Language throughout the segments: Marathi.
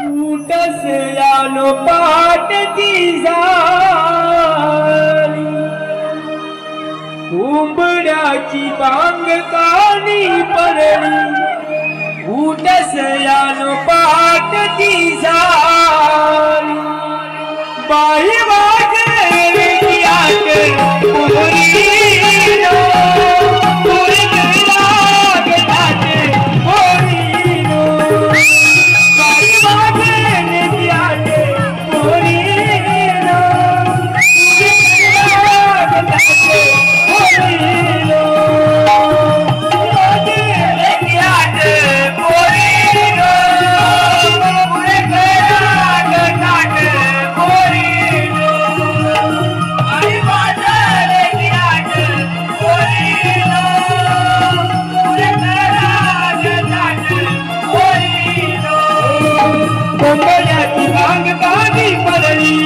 उठसे आलो पाटची झाली उंबड्याची बांग कानी पडली उठसे आलो पाटची झाली बाई वाजले आटे पुरी उंबड्याची बांग कानी पडली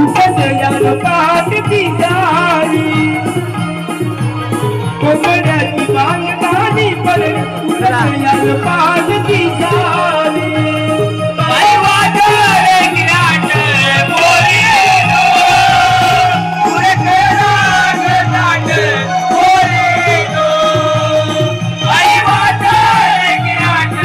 उठसे आलो पाटची झाली उंबड्याची बांग कानी पडली उठसे आलो पाटची झाली बाई वाजले गिराट पोरीनो पुढे राग नाट पोरीनो बाई वाजले गिराट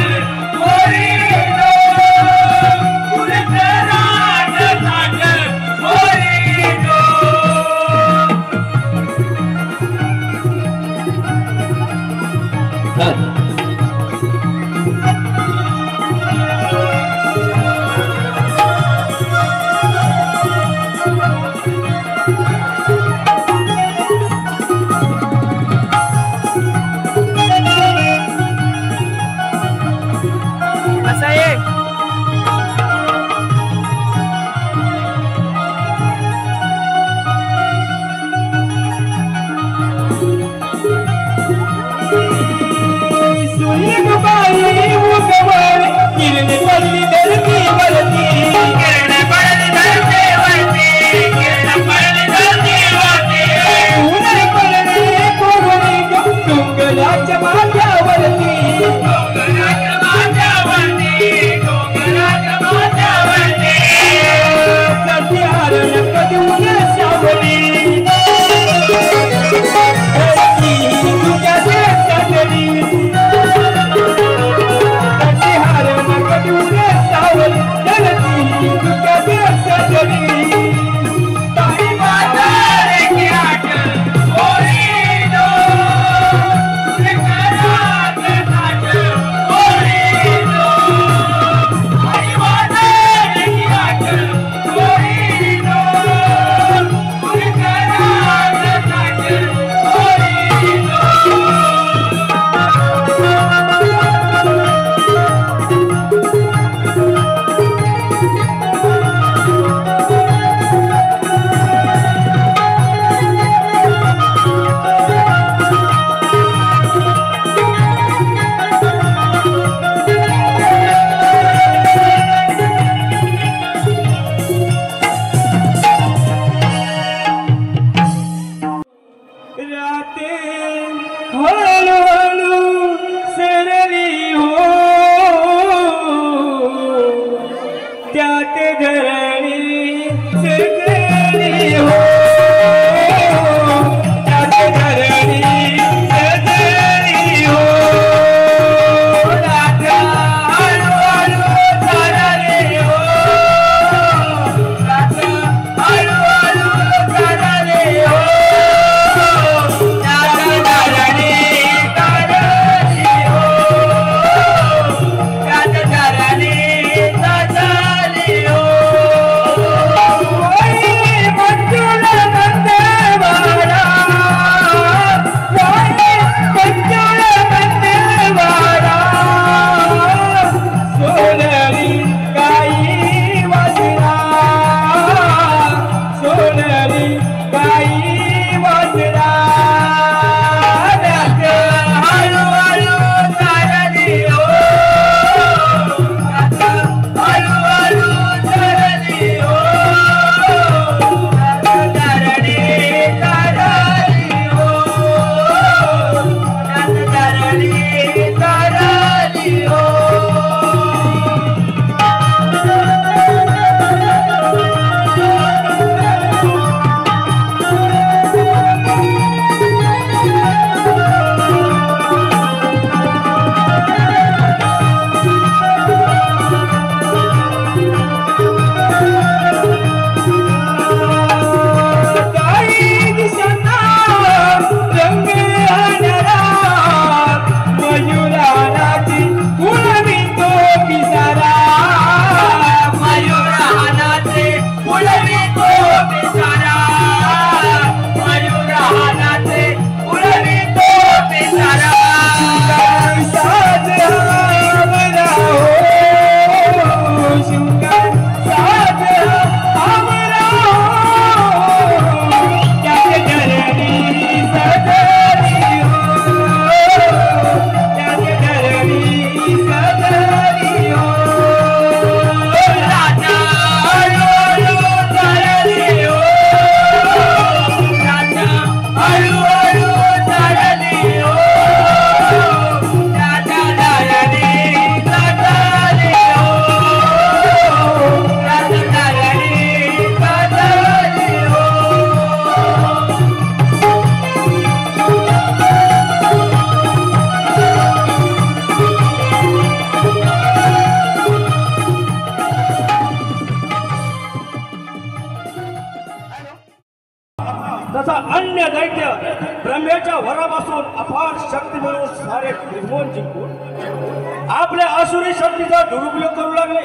आपल्या आसुरी शक्तीचा दुरुपयोग करू लागले.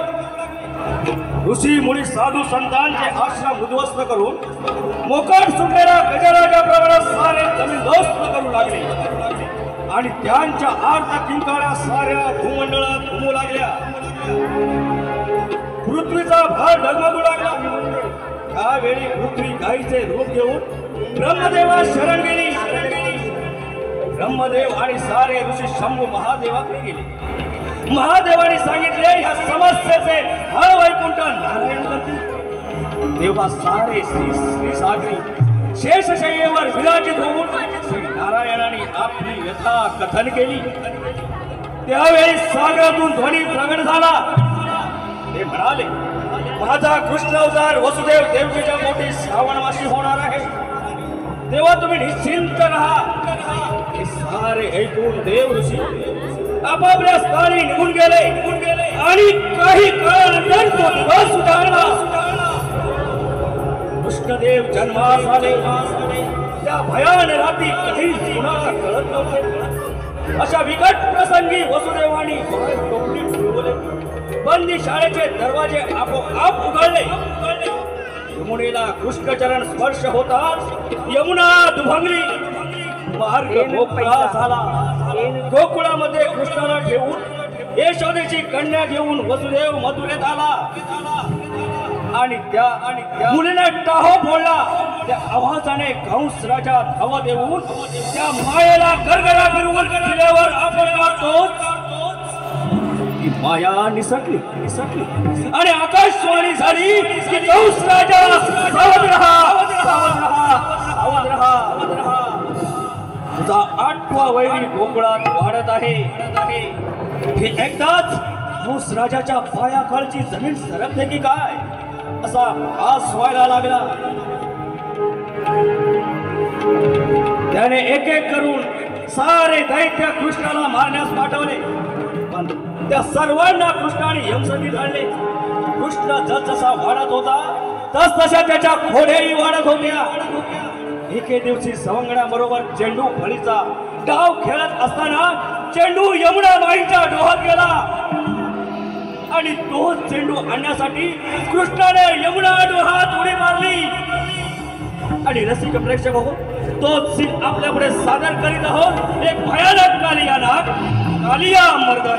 ऋषी मुनी साधू संतांचे आश्रम उद्ध्वस्त करून मोकाट सुटलेल्या गजराच्या प्रमाणात सारे जमीनदोस्त करू लागले आणि त्यांच्या आर्त किंकाळ्या साऱ्या भूमंडळात घुमू लागल्या. पृथ्वीचा भार डगमगू लागला. त्यावेळी पृथ्वी गायीचे रूप घेऊन ब्रह्मदेवा शरण गेली. ब्रह्मदेव आणि सारे ऋषी शंभू महादेवाकडे गेले. महादेवाने सांगितले या समस्येचे हळ वैकुंठ नारायण करतील. तेव्हा सारे श्री सागरी शेषशय्येवर विराजित होऊन श्री नारायणाने आपली व्यथा कथन केली. त्यावेळी सागरातून ध्वनी प्रगट झाला. ते म्हणाले, माझा कृष्ण अवतार वसुदेव देवकीच्या पोटी श्रावण मासी होणार आहे, तेव्हा तुम्ही निश्चिंत राहा. हे सारे ऐकून देव ऋषी आपापल्या स्थानी निघून गेले आणि काही काळानंतर तो दिवस उजाडला. कृष्णदेव जन्मास आले. त्या भयान रात्री काही कुणाला कळत नव्हते. अशा विकट प्रसंगी वसुदेवानी टोपली फिरवले. बंदी शाळेचे दरवाजे आपोआप उघडले. यमुनेला कृष्णचरण स्पर्श होताच यमुना दुभंगली. मार्ग मोकळा झाला. गोकुळामध्ये कृष्णाला ठेवून यशोदेची कन्या घेऊन वसुदेव मथुरेत आला आणि त्या मुलीने टाहो फोडला. त्या आवाजाने कंस राजा धावा देऊन त्या मायेला गरगरा फिरवून किल्ल्यावर आपटतोच ती माया निसटली आणि आकाशवाणी झाली की कंस राजा सावध रहा, सावध रहा, सावध रहा. तुझा 8वा वैरी गोकुळात वाढत आहे. हे एकदाच कंस राजाच्या पायाखालची जमीन सरकते की काय असा भास व्हायला लागला. त्याने एक एक करून सारे दैत्य कृष्णाला मारण्यास पाठवले. पण त्या सर्वांना कृष्णाने यमसंधीत आणले. कृष्ण जसजसा वाढत होता तसतशा त्याच्या खोड्याही वाढत होत्या. एके दिवशी सवंगड्याबरोबर चेंडू फळीचा डाव खेळत असताना चेंडू यमुना माईच्या डोहात गेला आणि तो चेंडू आणण्यासाठी कृष्णाने यमुना डोहात उडी मारली. आणि रसिक प्रेक्षक हो, तो सीन आपल्या पुढे सादर करीत आहोत एक भयानक कालिया नाग, कालिया मर्दन.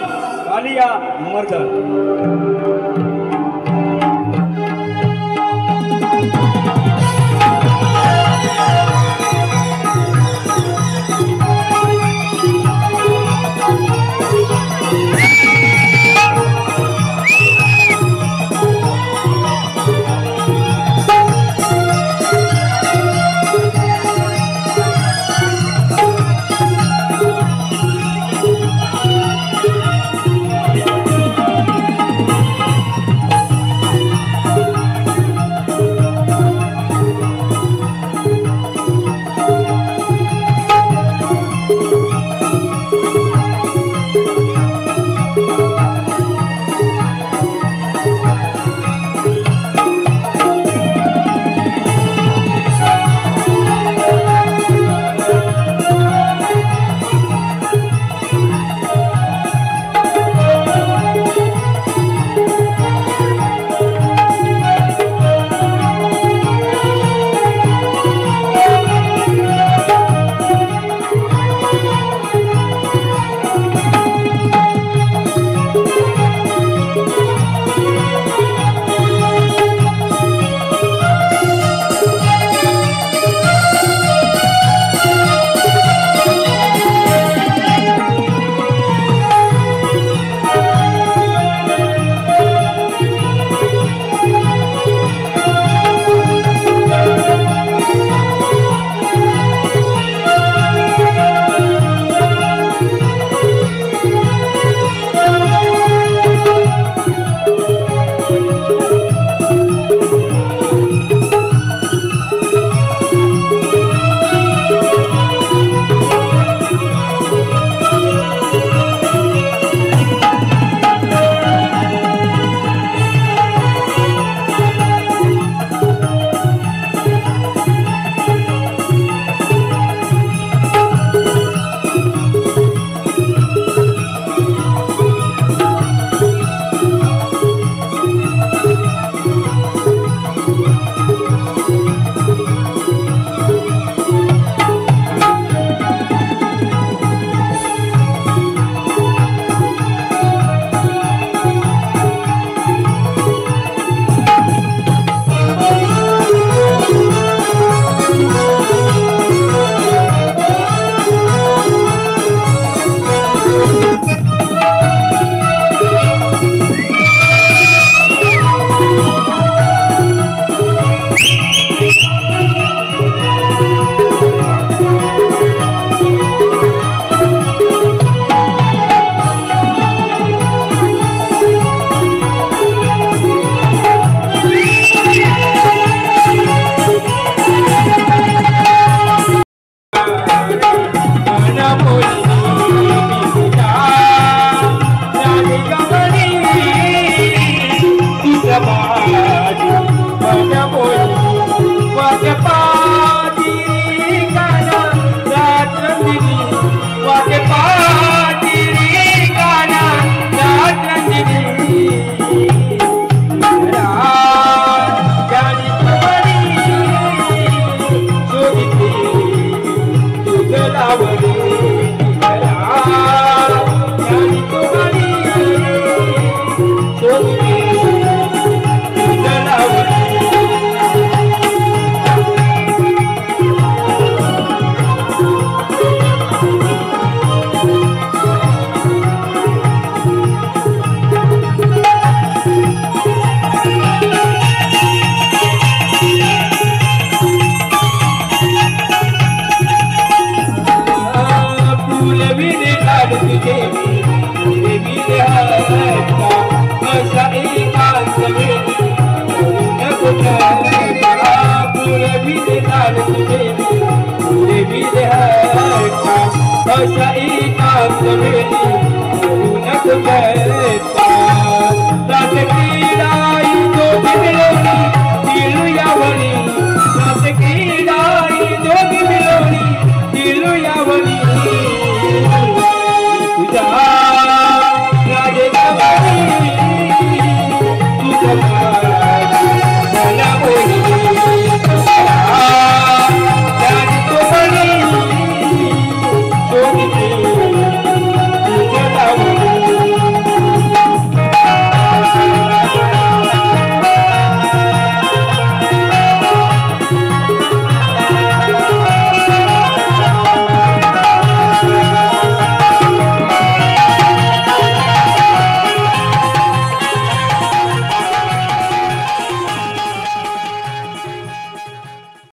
तुझ्या एकाच वेळी होऊन तुझ्या